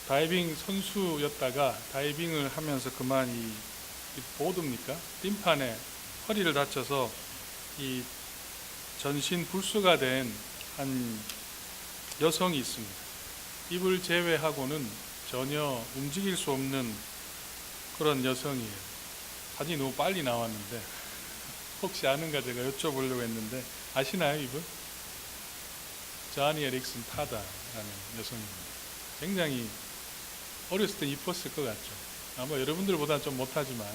다이빙 선수였다가 다이빙을 하면서 그만 이 보드입니까? 띵판에 허리를 다쳐서 이 전신 불수가 된 한 여성이 있습니다. 이를 제외하고는 전혀 움직일 수 없는 그런 여성이에요. 사진이 너무 빨리 나왔는데 혹시 아는가 제가 여쭤보려고 했는데 아시나요 이분? 저니 에릭슨 타다라는 여성입니다. 굉장히 어렸을 때 이뻤을 것 같죠. 아마 여러분들보다는 좀 못하지만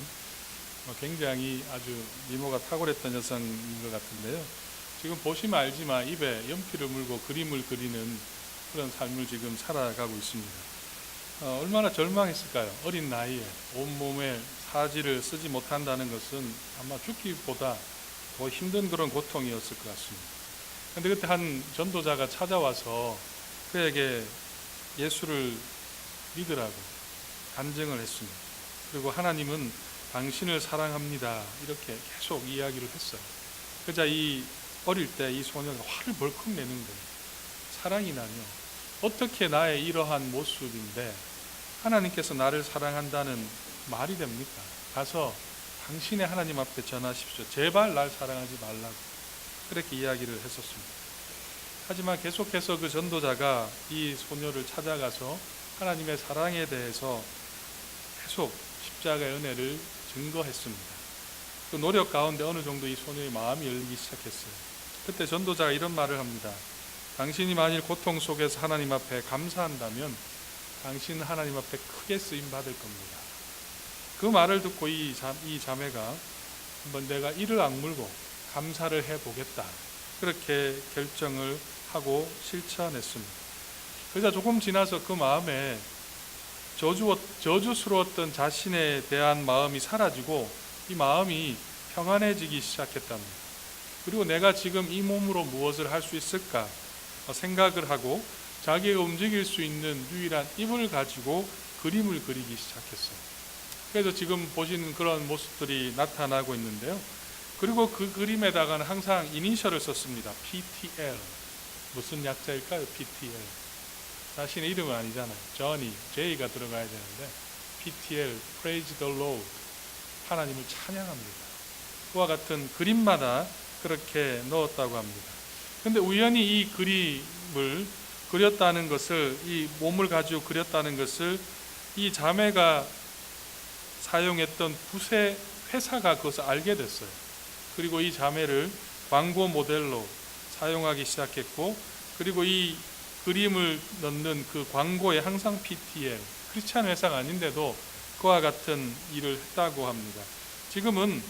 굉장히 아주 미모가 탁월했던 여성인 것 같은데요. 지금 보시면 알지만 입에 연필을 물고 그림을 그리는 그런 삶을 지금 살아가고 있습니다. 얼마나 절망했을까요? 어린 나이에 온몸에 사지를 쓰지 못한다는 것은 아마 죽기보다 더 힘든 그런 고통이었을 것 같습니다. 그런데 그때 한 전도자가 찾아와서 그에게 예수를 믿으라고 간증을 했습니다. 그리고 하나님은 당신을 사랑합니다. 이렇게 계속 이야기를 했어요. 그러자 이 어릴 때 이 소녀가 화를 벌컥 내는 거예요. 사랑이 나며 어떻게 나의 이러한 모습인데 하나님께서 나를 사랑한다는 말이 됩니까? 가서 당신의 하나님 앞에 전하십시오. 제발 날 사랑하지 말라고 그렇게 이야기를 했었습니다. 하지만 계속해서 그 전도자가 이 소녀를 찾아가서 하나님의 사랑에 대해서 계속 십자가의 은혜를 증거했습니다. 그 노력 가운데 어느 정도 이 소녀의 마음이 열리기 시작했어요. 그때 전도자가 이런 말을 합니다. 당신이 만일 고통 속에서 하나님 앞에 감사한다면 당신은 하나님 앞에 크게 쓰임 받을 겁니다. 그 말을 듣고 이 자매가 한번 내가 이를 악물고 감사를 해보겠다. 그렇게 결정을 하고 실천했습니다. 그러자 조금 지나서 그 마음에 저주스러웠던 자신에 대한 마음이 사라지고 이 마음이 평안해지기 시작했답니다. 그리고 내가 지금 이 몸으로 무엇을 할 수 있을까 생각을 하고 자기가 움직일 수 있는 유일한 입을 가지고 그림을 그리기 시작했어요. 그래서 지금 보시는 그런 모습들이 나타나고 있는데요. 그리고 그 그림에다가는 항상 이니셜을 썼습니다. PTL. 무슨 약자일까요? PTL. 자신의 이름은 아니잖아요. Johnny, J가 들어가야 되는데 PTL, Praise the Lord. 하나님을 찬양합니다. 그와 같은 그림마다 그렇게 넣었다고 합니다. 그런데 우연히 이 그림을 그렸다는 것을, 이 몸을 가지고 그렸다는 것을 이 자매가 사용했던 붓의 회사가 그것을 알게 됐어요. 그리고 이 자매를 광고 모델로 사용하기 시작했고, 그리고 이 그림을 넣는 그 광고에 항상 PTL, 크리스찬 회사가 아닌데도 그와 같은 일을 했다고 합니다. 지금은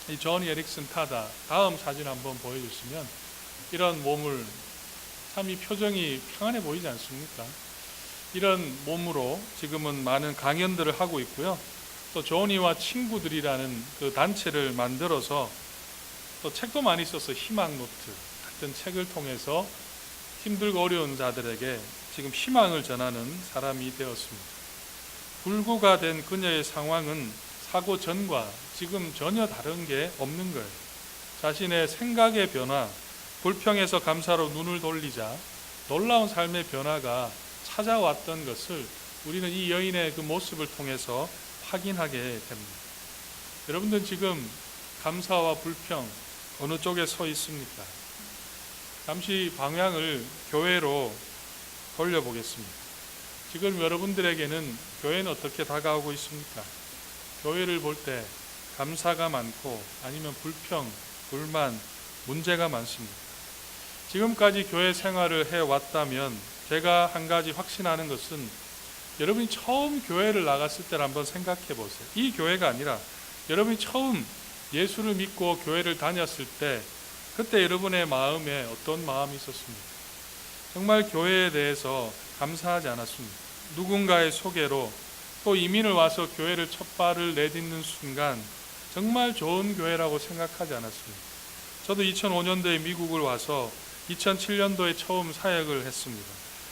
이 저니 에릭슨 타다, 다음 사진 한번 보여주시면 이런 몸을, 참 이 표정이 평안해 보이지 않습니까? 이런 몸으로 지금은 많은 강연들을 하고 있고요. 또 조니와 친구들이라는 그 단체를 만들어서 또 책도 많이 써서 희망노트 같은 책을 통해서 힘들고 어려운 자들에게 지금 희망을 전하는 사람이 되었습니다. 불구가 된 그녀의 상황은 사고 전과 지금 전혀 다른 게 없는 거예요. 자신의 생각의 변화, 불평에서 감사로 눈을 돌리자 놀라운 삶의 변화가 찾아왔던 것을 우리는 이 여인의 그 모습을 통해서 확인하게 됩니다. 여러분들은 지금 감사와 불평 어느 쪽에 서 있습니까? 잠시 방향을 교회로 돌려보겠습니다. 지금 여러분들에게는 교회는 어떻게 다가오고 있습니까? 교회를 볼 때 감사가 많고 아니면 불평, 불만, 문제가 많습니다. 지금까지 교회 생활을 해왔다면 제가 한 가지 확신하는 것은 여러분이 처음 교회를 나갔을 때를 한번 생각해 보세요. 이 교회가 아니라 여러분이 처음 예수를 믿고 교회를 다녔을 때 그때 여러분의 마음에 어떤 마음이 있었습니까? 정말 교회에 대해서 감사하지 않았습니다. 누군가의 소개로 또 이민을 와서 교회를 첫 발을 내딛는 순간 정말 좋은 교회라고 생각하지 않았습니다. 저도 2005년도에 미국을 와서 2007년도에 처음 사역을 했습니다.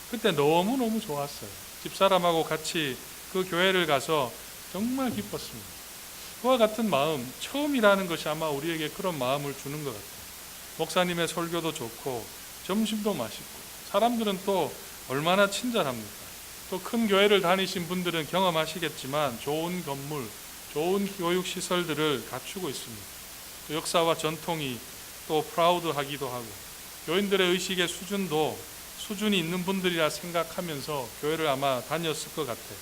그때 너무너무 좋았어요. 집사람하고 같이 그 교회를 가서 정말 기뻤습니다. 그와 같은 마음, 처음이라는 것이 아마 우리에게 그런 마음을 주는 것 같아요. 목사님의 설교도 좋고 점심도 맛있고 사람들은 또 얼마나 친절합니까? 또 큰 교회를 다니신 분들은 경험하시겠지만 좋은 건물, 좋은 교육 시설들을 갖추고 있습니다. 또 역사와 전통이 또 프라우드하기도 하고 교인들의 의식의 수준도 수준이 있는 분들이라 생각하면서 교회를 아마 다녔을 것 같아요.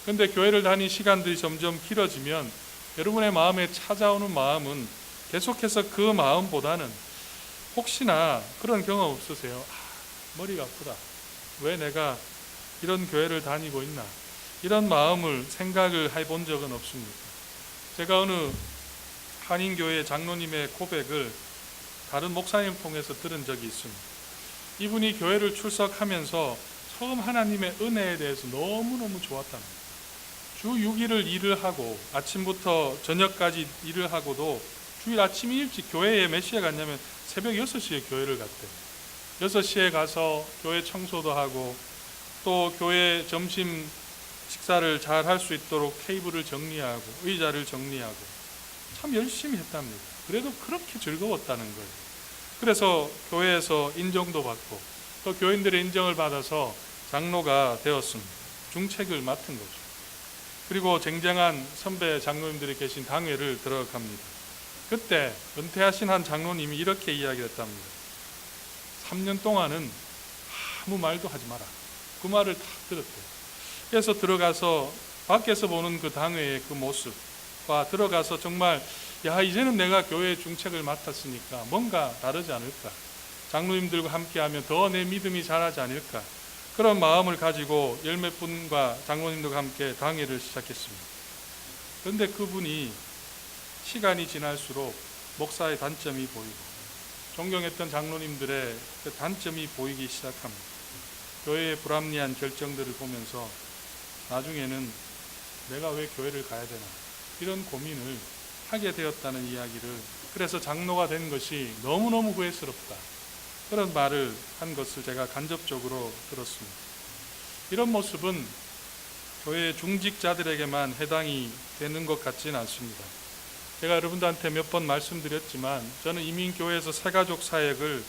그런데 교회를 다닌 시간들이 점점 길어지면 여러분의 마음에 찾아오는 마음은 계속해서 그 마음보다는 혹시나 그런 경험 없으세요? 머리가 아프다. 왜 내가 이런 교회를 다니고 있나? 이런 마음을 생각을 해본 적은 없습니까? 제가 어느 한인교회 장로님의 고백을 다른 목사님 통해서 들은 적이 있습니다. 이분이 교회를 출석하면서 처음 하나님의 은혜에 대해서 너무너무 좋았답니다. 주 6일을 일을 하고 아침부터 저녁까지 일을 하고도 주일 아침 일찍 교회에 몇 시에 갔냐면 새벽 6시에 교회를 갔대요. 6시에 가서 교회 청소도 하고 또 교회 점심 식사를 잘 할 수 있도록 테이블을 정리하고 의자를 정리하고 참 열심히 했답니다. 그래도 그렇게 즐거웠다는 거예요. 그래서 교회에서 인정도 받고 또 교인들의 인정을 받아서 장로가 되었습니다. 중책을 맡은 거죠. 그리고 쟁쟁한 선배 장로님들이 계신 당회를 들어갑니다. 그때 은퇴하신 한 장로님이 이렇게 이야기했답니다. 3년 동안은 아무 말도 하지 마라. 그 말을 딱 들었대요. 그래서 들어가서 밖에서 보는 그 당회의 그 모습과 들어가서 정말 이제는 내가 교회의 중책을 맡았으니까 뭔가 다르지 않을까. 장로님들과 함께하면 더 내 믿음이 자라지 않을까. 그런 마음을 가지고 열 몇 분과 장로님들과 함께 당회를 시작했습니다. 그런데 그분이 시간이 지날수록 목사의 단점이 보이고 존경했던 장로님들의 그 단점이 보이기 시작합니다. 교회의 불합리한 결정들을 보면서 나중에는 내가 왜 교회를 가야 되나 이런 고민을 하게 되었다는 이야기를, 그래서 장로가 된 것이 너무너무 후회스럽다 그런 말을 한 것을 제가 간접적으로 들었습니다. 이런 모습은 교회 중직자들에게만 해당이 되는 것 같지는 않습니다. 제가 여러분들한테 몇 번 말씀드렸지만 저는 이민교회에서 새가족 사역을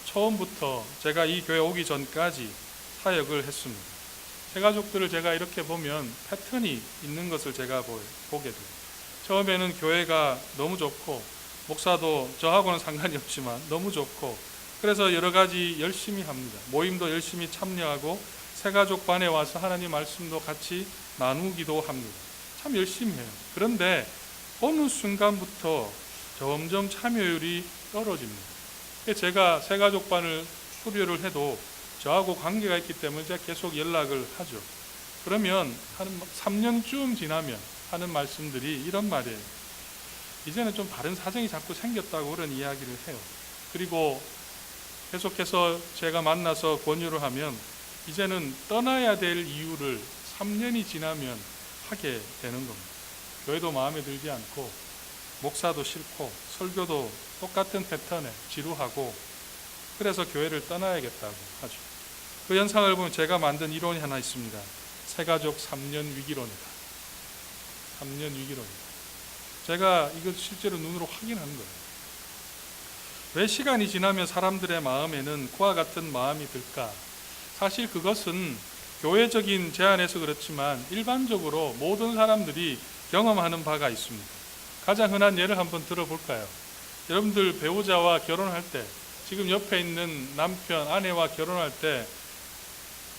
처음부터 제가 이 교회 오기 전까지 사역을 했습니다. 새가족들을 제가 이렇게 보면 패턴이 있는 것을 제가 보게 돼요. 처음에는 교회가 너무 좋고 목사도 저하고는 상관이 없지만 너무 좋고 그래서 여러 가지 열심히 합니다. 모임도 열심히 참여하고 새가족반에 와서 하나님 말씀도 같이 나누기도 합니다. 참 열심히 해요. 그런데 어느 순간부터 점점 참여율이 떨어집니다. 제가 새가족반을 수료를 해도 저하고 관계가 있기 때문에 제가 계속 연락을 하죠. 그러면 한 3년쯤 지나면 하는 말씀들이 이런 말이에요. 이제는 좀 다른 사정이 자꾸 생겼다고 그런 이야기를 해요. 그리고 계속해서 제가 만나서 권유를 하면 이제는 떠나야 될 이유를 3년이 지나면 하게 되는 겁니다. 교회도 마음에 들지 않고 목사도 싫고 설교도 똑같은 패턴에 지루하고 그래서 교회를 떠나야겠다고 하죠. 그 현상을 보면 제가 만든 이론이 하나 있습니다. 새가족 3년 위기론이다. 3년 위기론이다. 제가 이거 실제로 눈으로 확인한 거예요. 왜 시간이 지나면 사람들의 마음에는 그와 같은 마음이 들까? 사실 그것은 교회적인 제안에서 그렇지만 일반적으로 모든 사람들이 경험하는 바가 있습니다. 가장 흔한 예를 한번 들어볼까요? 여러분들 배우자와 결혼할 때, 지금 옆에 있는 남편, 아내와 결혼할 때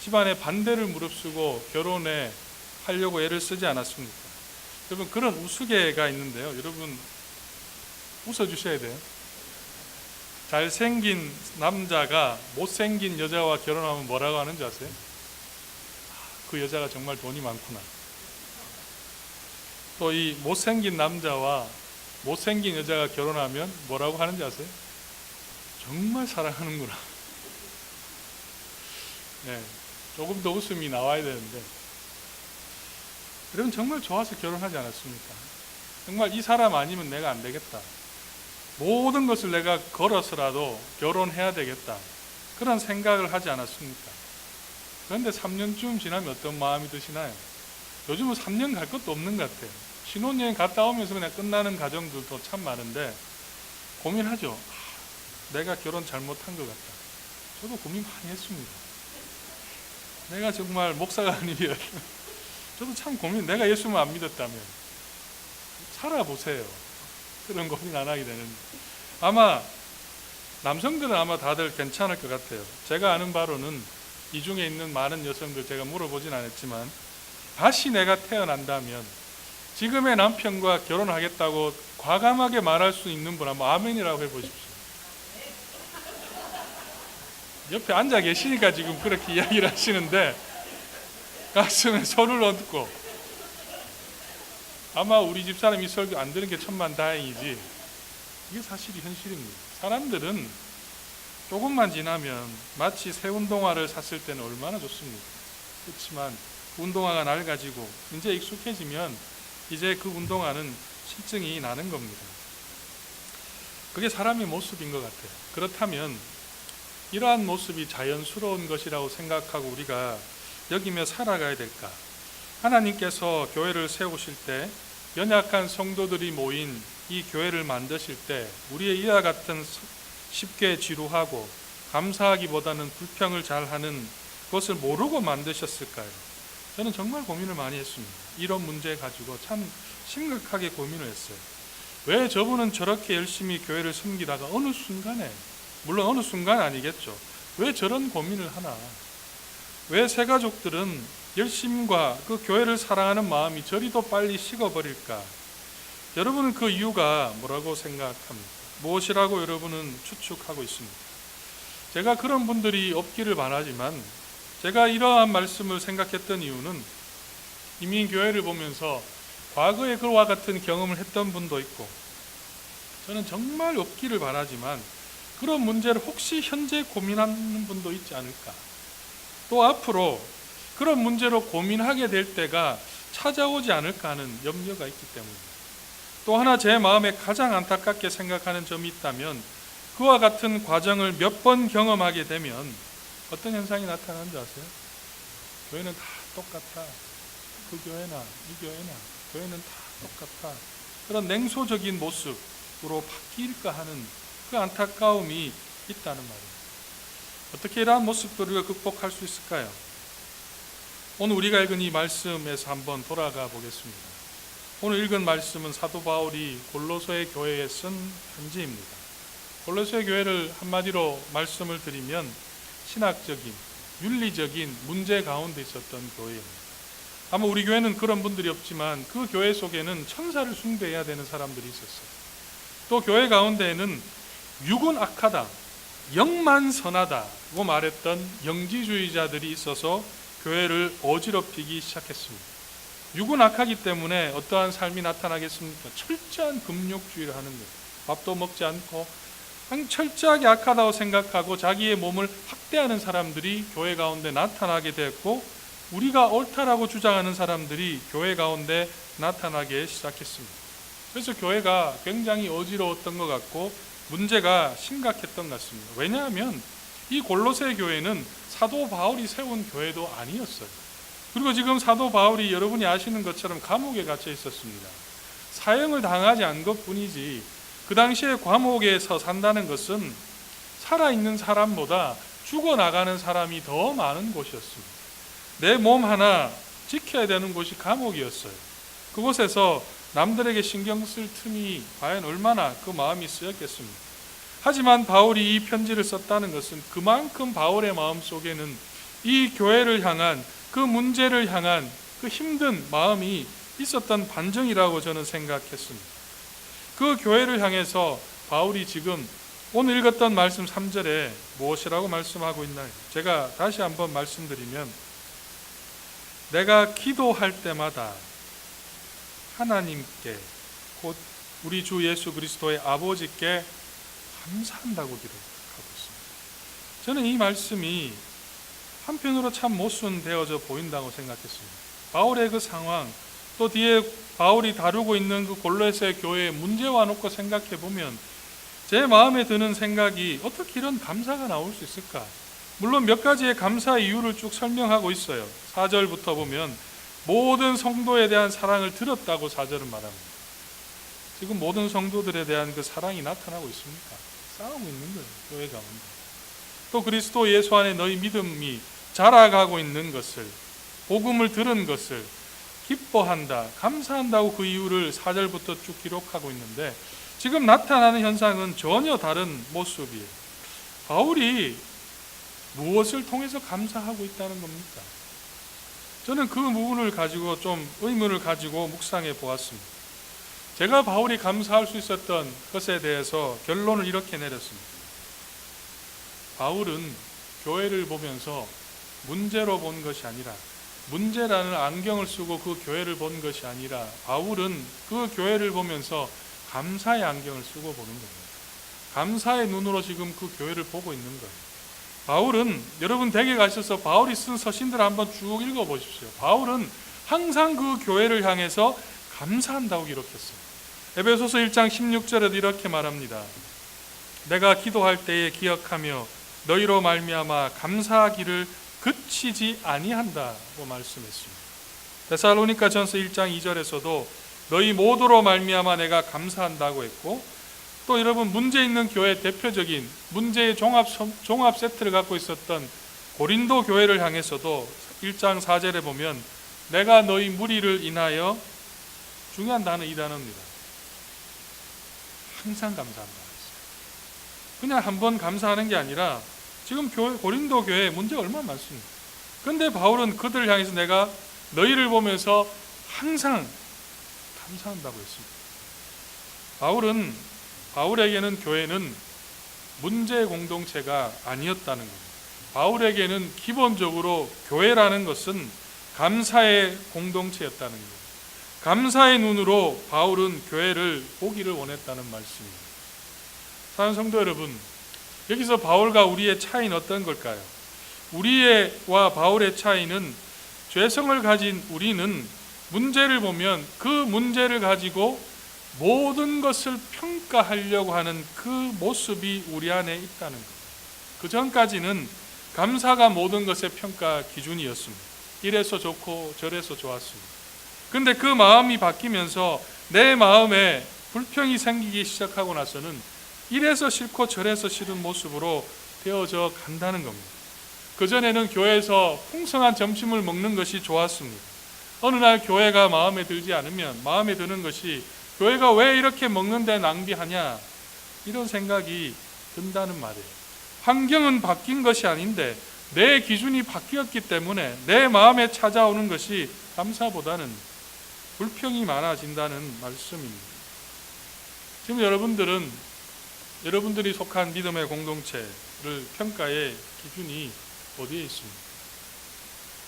집안의 반대를 무릅쓰고 결혼에 하려고 애를 쓰지 않았습니까? 여러분 그런 우스개가 있는데요. 여러분 웃어주셔야 돼요. 잘생긴 남자가 못생긴 여자와 결혼하면 뭐라고 하는지 아세요? 그 여자가 정말 돈이 많구나. 또 이 못생긴 남자와 못생긴 여자가 결혼하면 뭐라고 하는지 아세요? 정말 사랑하는구나. 네, 조금 더 웃음이 나와야 되는데 여러분 정말 좋아서 결혼하지 않았습니까? 정말 이 사람 아니면 내가 안 되겠다. 모든 것을 내가 걸어서라도 결혼해야 되겠다. 그런 생각을 하지 않았습니까? 그런데 3년쯤 지나면 어떤 마음이 드시나요? 요즘은 3년 갈 것도 없는 것 같아요. 신혼여행 갔다 오면서 그냥 끝나는 가정들도 참 많은데 고민하죠. 내가 결혼 잘못한 것 같다. 저도 고민 많이 했습니다. 내가 정말 목사가 아니면 저도 참 고민, 내가 예수를 안 믿었다면 살아보세요. 그런 고민 안 하게 되는데, 아마 남성들은 아마 다들 괜찮을 것 같아요. 제가 아는 바로는 이 중에 있는 많은 여성들 제가 물어보진 않았지만, 다시 내가 태어난다면 지금의 남편과 결혼하겠다고 과감하게 말할 수 있는 분 한번 아멘이라고 해보십시오. 옆에 앉아 계시니까 지금 그렇게 이야기를 하시는데 가슴에 손을 얹고, 아마 우리 집사람이 설교 안 들은 게 천만다행이지 이게 사실이 현실입니다. 사람들은 조금만 지나면 마치 새 운동화를 샀을 때는 얼마나 좋습니까? 그렇지만 그 운동화가 낡아지고 이제 익숙해지면 이제 그 운동화는 실증이 나는 겁니다. 그게 사람의 모습인 것 같아요. 그렇다면 이러한 모습이 자연스러운 것이라고 생각하고 우리가 여기며 살아가야 될까? 하나님께서 교회를 세우실 때, 연약한 성도들이 모인 이 교회를 만드실 때 우리의 이와 같은 쉽게 지루하고 감사하기보다는 불평을 잘하는 것을 모르고 만드셨을까요? 저는 정말 고민을 많이 했습니다. 이런 문제 가지고 참 심각하게 고민을 했어요. 왜 저분은 저렇게 열심히 교회를 섬기다가 어느 순간에, 물론 어느 순간 아니겠죠, 왜 저런 고민을 하나? 왜 새가족들은 열심과 그 교회를 사랑하는 마음이 저리도 빨리 식어버릴까? 여러분은 그 이유가 뭐라고 생각합니까? 무엇이라고 여러분은 추측하고 있습니다. 제가 그런 분들이 없기를 바라지만, 제가 이러한 말씀을 생각했던 이유는 이미 교회를 보면서 과거에 그와 같은 경험을 했던 분도 있고, 저는 정말 없기를 바라지만 그런 문제를 혹시 현재 고민하는 분도 있지 않을까? 또 앞으로 그런 문제로 고민하게 될 때가 찾아오지 않을까 하는 염려가 있기 때문입니다. 또 하나 제 마음에 가장 안타깝게 생각하는 점이 있다면, 그와 같은 과정을 몇 번 경험하게 되면 어떤 현상이 나타나는지 아세요? 교회는 다 똑같아. 그 교회나 이 교회나 교회는 다 똑같아. 그런 냉소적인 모습으로 바뀔까 하는 그 안타까움이 있다는 말입니다. 어떻게 이러한 모습들을 우리가 극복할 수 있을까요? 오늘 우리가 읽은 이 말씀에서 한번 돌아가 보겠습니다. 오늘 읽은 말씀은 사도 바울이 골로새 교회에 쓴 편지입니다. 골로새 교회를 한마디로 말씀을 드리면 신학적인, 윤리적인 문제 가운데 있었던 교회입니다. 아마 우리 교회는 그런 분들이 없지만 그 교회 속에는 천사를 숭배해야 되는 사람들이 있었어요. 또 교회 가운데에는 육은 악하다, 영만 선하다고 말했던 영지주의자들이 있어서 교회를 어지럽히기 시작했습니다. 육은 악하기 때문에 어떠한 삶이 나타나겠습니까? 철저한 금욕주의를 하는 거예요. 밥도 먹지 않고 철저하게 악하다고 생각하고 자기의 몸을 학대하는 사람들이 교회 가운데 나타나게 됐고, 우리가 옳다라고 주장하는 사람들이 교회 가운데 나타나기 시작했습니다. 그래서 교회가 굉장히 어지러웠던 것 같고 문제가 심각했던 것 같습니다. 왜냐하면 이 골로새 교회는 사도 바울이 세운 교회도 아니었어요. 그리고 지금 사도 바울이 여러분이 아시는 것처럼 감옥에 갇혀 있었습니다. 사형을 당하지 않은 것뿐이지, 그 당시에 감옥에서 산다는 것은 살아있는 사람보다 죽어나가는 사람이 더 많은 곳이었습니다. 내 몸 하나 지켜야 되는 곳이 감옥이었어요. 그곳에서 남들에게 신경 쓸 틈이 과연 얼마나 그 마음이 쓰였겠습니까? 하지만 바울이 이 편지를 썼다는 것은 그만큼 바울의 마음 속에는 이 교회를 향한, 그 문제를 향한 그 힘든 마음이 있었던 반증이라고 저는 생각했습니다. 그 교회를 향해서 바울이 지금 오늘 읽었던 말씀 3절에 무엇이라고 말씀하고 있나요? 제가 다시 한번 말씀드리면, 내가 기도할 때마다 하나님께, 곧 우리 주 예수 그리스도의 아버지께 감사한다고 기록하고 있습니다. 저는 이 말씀이 한편으로 참 모순되어져 보인다고 생각했습니다. 바울의 그 상황, 또 뒤에 바울이 다루고 있는 그 골로새 교회의 문제와 놓고 생각해 보면 제 마음에 드는 생각이, 어떻게 이런 감사가 나올 수 있을까? 물론 몇 가지의 감사 이유를 쭉 설명하고 있어요. 4절부터 보면 모든 성도에 대한 사랑을 들었다고 4절은 말합니다. 지금 모든 성도들에 대한 그 사랑이 나타나고 있습니까? 싸우고 있는 거예요, 교회 가운데. 또 그리스도 예수 안에 너희 믿음이 자라가고 있는 것을, 복음을 들은 것을 기뻐한다, 감사한다고 그 이유를 4절부터 쭉 기록하고 있는데, 지금 나타나는 현상은 전혀 다른 모습이에요. 바울이 무엇을 통해서 감사하고 있다는 겁니까? 저는 그 부분을 가지고 좀 의문을 가지고 묵상해 보았습니다. 제가 바울이 감사할 수 있었던 것에 대해서 결론을 이렇게 내렸습니다. 바울은 교회를 보면서 문제로 본 것이 아니라, 문제라는 안경을 쓰고 그 교회를 본 것이 아니라, 바울은 그 교회를 보면서 감사의 안경을 쓰고 보는 겁니다. 감사의 눈으로 지금 그 교회를 보고 있는 거예요. 바울은, 여러분 댁에 가셔서 바울이 쓴 서신들을 한번 쭉 읽어보십시오. 바울은 항상 그 교회를 향해서 감사한다고 기록했어요. 에베소서 1장 16절에도 이렇게 말합니다. 내가 기도할 때에 기억하며 너희로 말미암아 감사하기를 그치지 아니한다고 말씀했습니다. 데살로니가전서 1장 2절에서도 너희 모두로 말미암아 내가 감사한다고 했고, 또 여러분 문제 있는 교회 대표적인 문제의 종합 세트를 갖고 있었던 고린도 교회를 향해서도 1장 4절에 보면 내가 너희 무리를 인하여, 중요한 단어 이 단어입니다. 항상 감사한다. 그냥 한번 감사하는 게 아니라 지금 고린도 교회에 문제가 얼마나 많습니까? 그런데 바울은 그들을 향해서 내가 너희를 보면서 항상 감사한다고 했습니다. 바울에게는 교회는 문제의 공동체가 아니었다는 겁니다. 바울에게는 기본적으로 교회라는 것은 감사의 공동체였다는 거예요. 감사의 눈으로 바울은 교회를 보기를 원했다는 말씀입니다. 사랑하는 성도 여러분, 여기서 바울과 우리의 차이는 어떤 걸까요? 우리와 바울의 차이는, 죄성을 가진 우리는 문제를 보면 그 문제를 가지고 모든 것을 평가하려고 하는 그 모습이 우리 안에 있다는 것. 그 전까지는 감사가 모든 것의 평가 기준이었습니다. 이래서 좋고 저래서 좋았습니다. 그런데 그 마음이 바뀌면서 내 마음에 불평이 생기기 시작하고 나서는 이래서 싫고 저래서 싫은 모습으로 되어져 간다는 겁니다. 그전에는 교회에서 풍성한 점심을 먹는 것이 좋았습니다. 어느 날 교회가 마음에 들지 않으면 마음에 드는 것이, 교회가 왜 이렇게 먹는데 낭비하냐, 이런 생각이 든다는 말이에요. 환경은 바뀐 것이 아닌데 내 기준이 바뀌었기 때문에 내 마음에 찾아오는 것이 감사보다는 불평이 많아진다는 말씀입니다. 지금 여러분들이 속한 믿음의 공동체를 평가의 기준이 어디에 있습니까?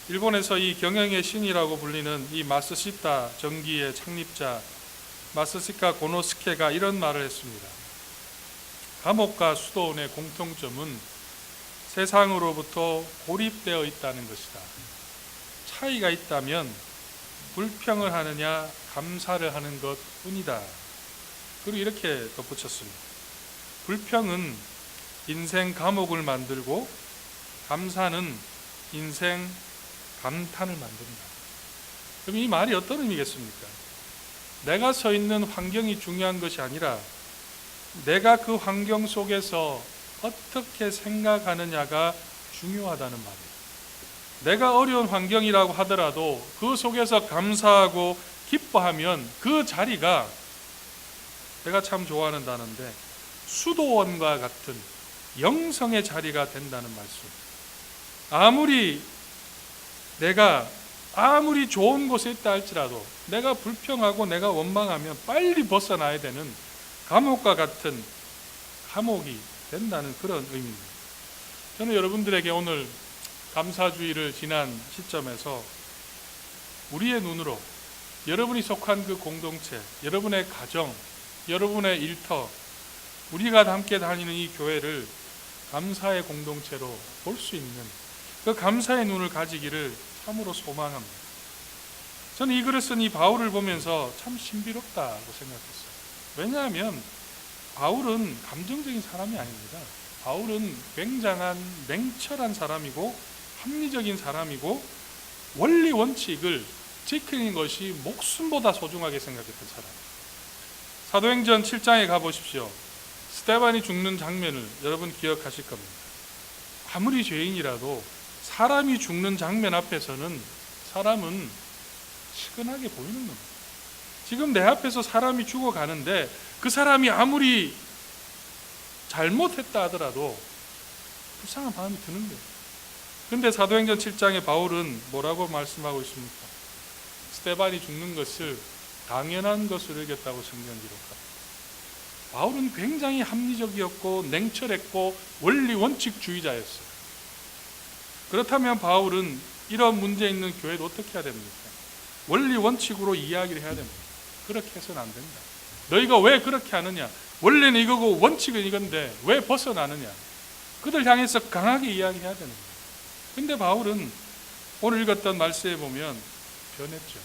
일본에서 이 경영의 신이라고 불리는 이 마쓰시타 전기의 창립자 마쓰시카 고노스케가 이런 말을 했습니다. 감옥과 수도원의 공통점은 세상으로부터 고립되어 있다는 것이다. 차이가 있다면 불평을 하느냐 감사를 하는 것 뿐이다. 그리고 이렇게 덧붙였습니다. 불평은 인생 감옥을 만들고 감사는 인생 감탄을 만든다. 그럼 이 말이 어떤 의미겠습니까? 내가 서 있는 환경이 중요한 것이 아니라 내가 그 환경 속에서 어떻게 생각하느냐가 중요하다는 말이에요. 내가 어려운 환경이라고 하더라도 그 속에서 감사하고 기뻐하면 그 자리가, 내가 참 좋아하는 단어인데, 수도원과 같은 영성의 자리가 된다는 말씀. 내가 아무리 좋은 곳에 있다 할지라도 내가 불평하고 내가 원망하면 빨리 벗어나야 되는 감옥과 같은 감옥이 된다는 그런 의미입니다. 저는 여러분들에게 오늘 감사주의를 지난 시점에서 우리의 눈으로 여러분이 속한 그 공동체, 여러분의 가정, 여러분의 일터, 우리가 함께 다니는 이 교회를 감사의 공동체로 볼 수 있는 그 감사의 눈을 가지기를 참으로 소망합니다. 저는 이 글을 쓴 이 바울을 보면서 참 신비롭다고 생각했어요. 왜냐하면 바울은 감정적인 사람이 아닙니다. 바울은 굉장한 냉철한 사람이고 합리적인 사람이고 원리 원칙을 지키는 것이 목숨보다 소중하게 생각했던 사람. 사도행전 7장에 가보십시오. 스데반이 죽는 장면을 여러분 기억하실 겁니다. 아무리 죄인이라도 사람이 죽는 장면 앞에서는 사람은 시큰하게 보이는 겁니다. 지금 내 앞에서 사람이 죽어가는데 그 사람이 아무리 잘못했다 하더라도 불쌍한 마음이 드는 거예요. 그런데 사도행전 7장에 바울은 뭐라고 말씀하고 있습니까? 스데반이 죽는 것을 당연한 것으로 여겼다고 성경 기록합니다. 바울은 굉장히 합리적이었고 냉철했고 원리 원칙주의자였어요. 그렇다면 바울은 이런 문제 있는 교회도 어떻게 해야 됩니까? 원리 원칙으로 이야기를 해야 됩니다. 그렇게 해서는 안 된다. 너희가 왜 그렇게 하느냐? 원래는 이거고 원칙은 이건데 왜 벗어나느냐? 그들 향해서 강하게 이야기해야 되는 거예요. 근데 바울은 오늘 읽었던 말씀에 보면 변했죠.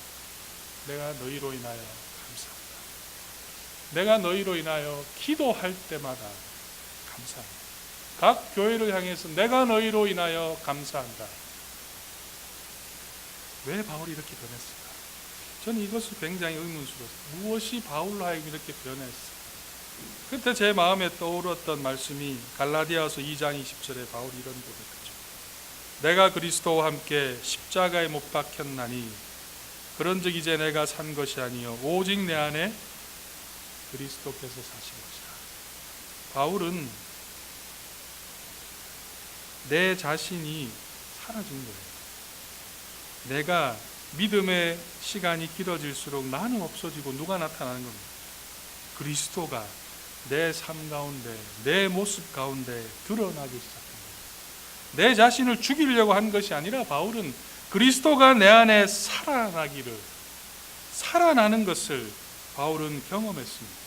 내가 너희로 인하여 감사한다. 내가 너희로 인하여 기도할 때마다 감사합니다. 각 교회를 향해서 내가 너희로 인하여 감사한다. 왜 바울이 이렇게 변했을까? 저는 이것을 굉장히 의문스러웠어요. 무엇이 바울로 하여금 이렇게 변했을까? 그때 제 마음에 떠오르었던 말씀이 갈라디아서 2장 20절에 바울이 이런 고백하죠. 내가 그리스도와 함께 십자가에 못 박혔나니 그런즉 이제 내가 산 것이 아니요 오직 내 안에 그리스도께서 사신 것이라. 바울은 내 자신이 사라진 거예요. 내가 믿음의 시간이 길어질수록 나는 없어지고 누가 나타나는 겁니다. 그리스도가 내 삶 가운데, 내 모습 가운데 드러나기 시작합니다. 내 자신을 죽이려고 한 것이 아니라 바울은 그리스도가 내 안에 살아나는 것을 바울은 경험했습니다.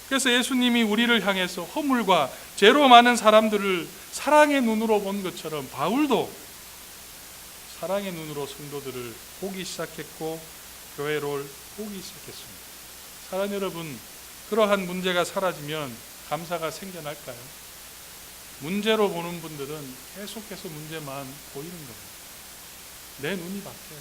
그래서 예수님이 우리를 향해서 허물과 죄로 많은 사람들을 사랑의 눈으로 본 것처럼 바울도 사랑의 눈으로 성도들을 보기 시작했고 교회를 보기 시작했습니다. 사랑 여러분, 그러한 문제가 사라지면 감사가 생겨날까요? 문제로 보는 분들은 계속해서 문제만 보이는 겁니다. 내 눈이 바뀌어요.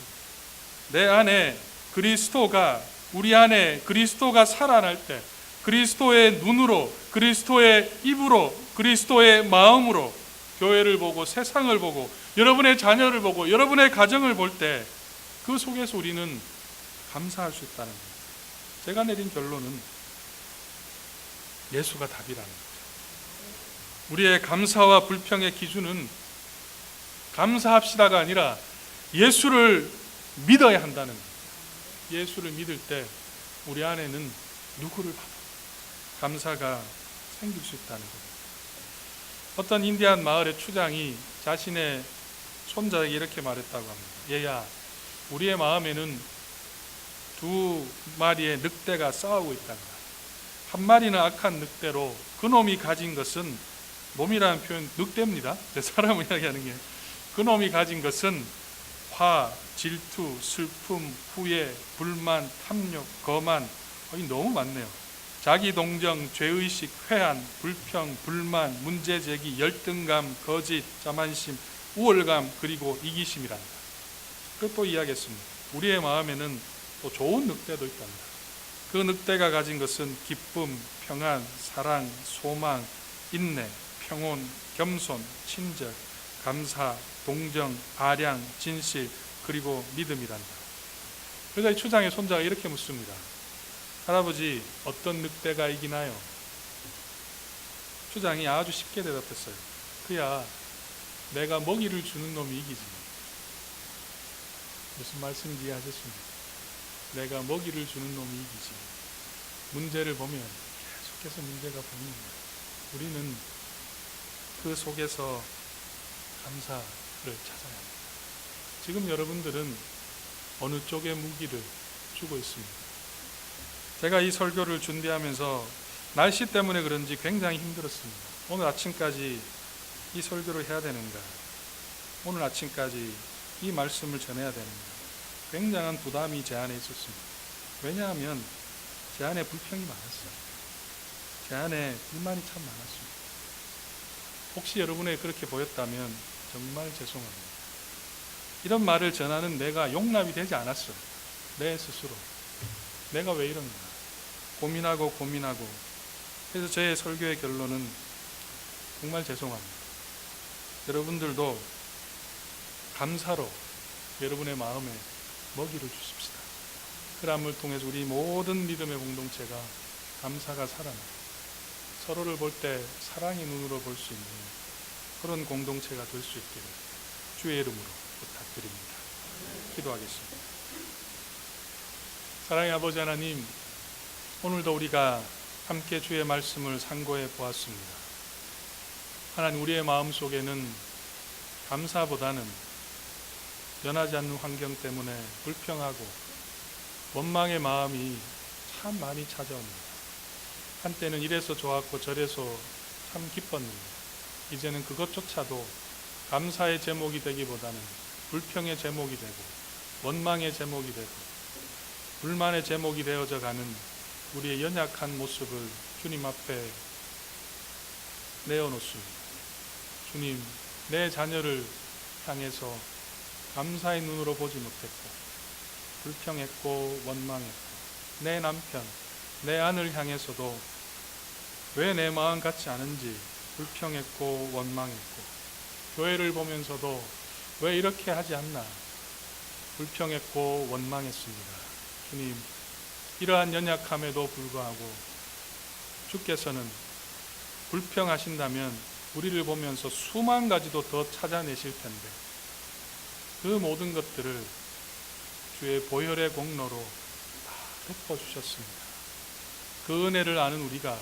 내 안에 그리스도가, 우리 안에 그리스도가 살아날 때 그리스도의 눈으로, 그리스도의 입으로, 그리스도의 마음으로 교회를 보고 세상을 보고 여러분의 자녀를 보고 여러분의 가정을 볼 때 그 속에서 우리는 감사할 수 있다는 거예요. 제가 내린 결론은 예수가 답이라는 거죠. 우리의 감사와 불평의 기준은 감사합시다가 아니라 예수를 믿어야 한다는 거예요. 예수를 믿을 때 우리 안에는 누구를 봐도 감사가 생길 수 있다는 거예요. 어떤 인디안 마을의 추장이 자신의 손자에게 이렇게 말했다고 합니다. 얘야, 우리의 마음에는 두 마리의 늑대가 싸우고 있단다. 한 마리는 악한 늑대로 그놈이 가진 것은, 놈이라는 표현 늑대입니다. 사람을 이야기하는 게, 그놈이 가진 것은 화, 질투, 슬픔, 후회, 불만, 탐욕, 거만, 너무 많네요. 자기 동정, 죄의식, 회한, 불평, 불만, 문제제기, 열등감, 거짓, 자만심, 우월감, 그리고 이기심이란다. 그것도 이야기했습니다. 우리의 마음에는 또 좋은 늑대도 있답니다. 그 늑대가 가진 것은 기쁨, 평안, 사랑, 소망, 인내, 평온, 겸손, 친절, 감사, 동정, 아량, 진실, 그리고 믿음이란다. 그래서 이 추장의 손자가 이렇게 묻습니다. 할아버지, 어떤 늑대가 이기나요? 추장이 아주 쉽게 대답했어요. 그야 내가 먹이를 주는 놈이 이기지. 무슨 말씀인지 이해하셨습니까? 내가 먹이를 주는 놈이 이기지. 문제를 보면 계속해서 문제가 보이는 거예요. 우리는 그 속에서 감사를 찾아야 합니다. 지금 여러분들은 어느 쪽의 무기를 주고 있습니다. 제가 이 설교를 준비하면서 날씨 때문에 그런지 굉장히 힘들었습니다. 오늘 아침까지 이 설교를 해야 되는가, 오늘 아침까지 이 말씀을 전해야 되는가, 굉장한 부담이 제 안에 있었습니다. 왜냐하면 제 안에 불평이 많았어요. 제 안에 불만이 참 많았습니다. 혹시 여러분에게 그렇게 보였다면 정말 죄송합니다. 이런 말을 전하는 내가 용납이 되지 않았어요. 내 스스로 내가 왜 이런가 고민하고 그래서 제 설교의 결론은 정말 죄송합니다. 여러분들도 감사로 여러분의 마음에 먹이를 주십시다. 그람을 통해서 우리 모든 믿음의 공동체가 감사가 살아나요. 서로를 볼 때 사랑의 눈으로 볼 수 있는 그런 공동체가 될 수 있기를 주의 이름으로 부탁드립니다. 기도하겠습니다. 사랑의 아버지 하나님, 오늘도 우리가 함께 주의 말씀을 상고해 보았습니다. 하나님, 우리의 마음 속에는 감사보다는 변하지 않는 환경 때문에 불평하고 원망의 마음이 참 많이 찾아옵니다. 한때는 이래서 좋았고 저래서 참 기뻤는데 이제는 그것조차도 감사의 제목이 되기보다는 불평의 제목이 되고 원망의 제목이 되고 불만의 제목이 되어져 가는 우리의 연약한 모습을 주님 앞에 내어놓습니다. 주님, 내 자녀를 향해서 감사의 눈으로 보지 못했고 불평했고 원망했고 내 남편, 내 아내를 향해서도 왜 내 마음 같지 않은지 불평했고 원망했고 교회를 보면서도 왜 이렇게 하지 않나 불평했고 원망했습니다. 주님, 이러한 연약함에도 불구하고 주께서는 불평하신다면 우리를 보면서 수만 가지도 더 찾아내실 텐데 그 모든 것들을 주의 보혈의 공로로 다 덮어주셨습니다. 그 은혜를 아는 우리가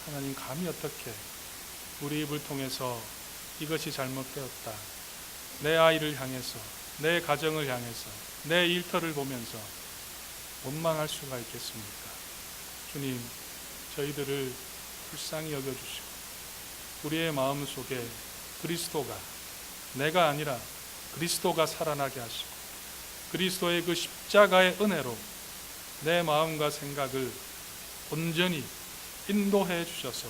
하나님, 감히 어떻게 우리 입을 통해서 이것이 잘못되었다, 내 아이를 향해서, 내 가정을 향해서, 내 일터를 보면서 원망할 수가 있겠습니까? 주님, 저희들을 불쌍히 여겨주시고 우리의 마음 속에 그리스도가, 내가 아니라 그리스도가 살아나게 하시고 그리스도의 그 십자가의 은혜로 내 마음과 생각을 온전히 인도해 주셔서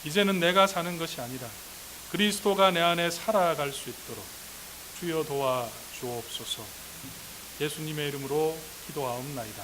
이제는 내가 사는 것이 아니라 그리스도가 내 안에 살아갈 수 있도록 주여 도와 주옵소서. 예수님의 이름으로 기도하옵나이다.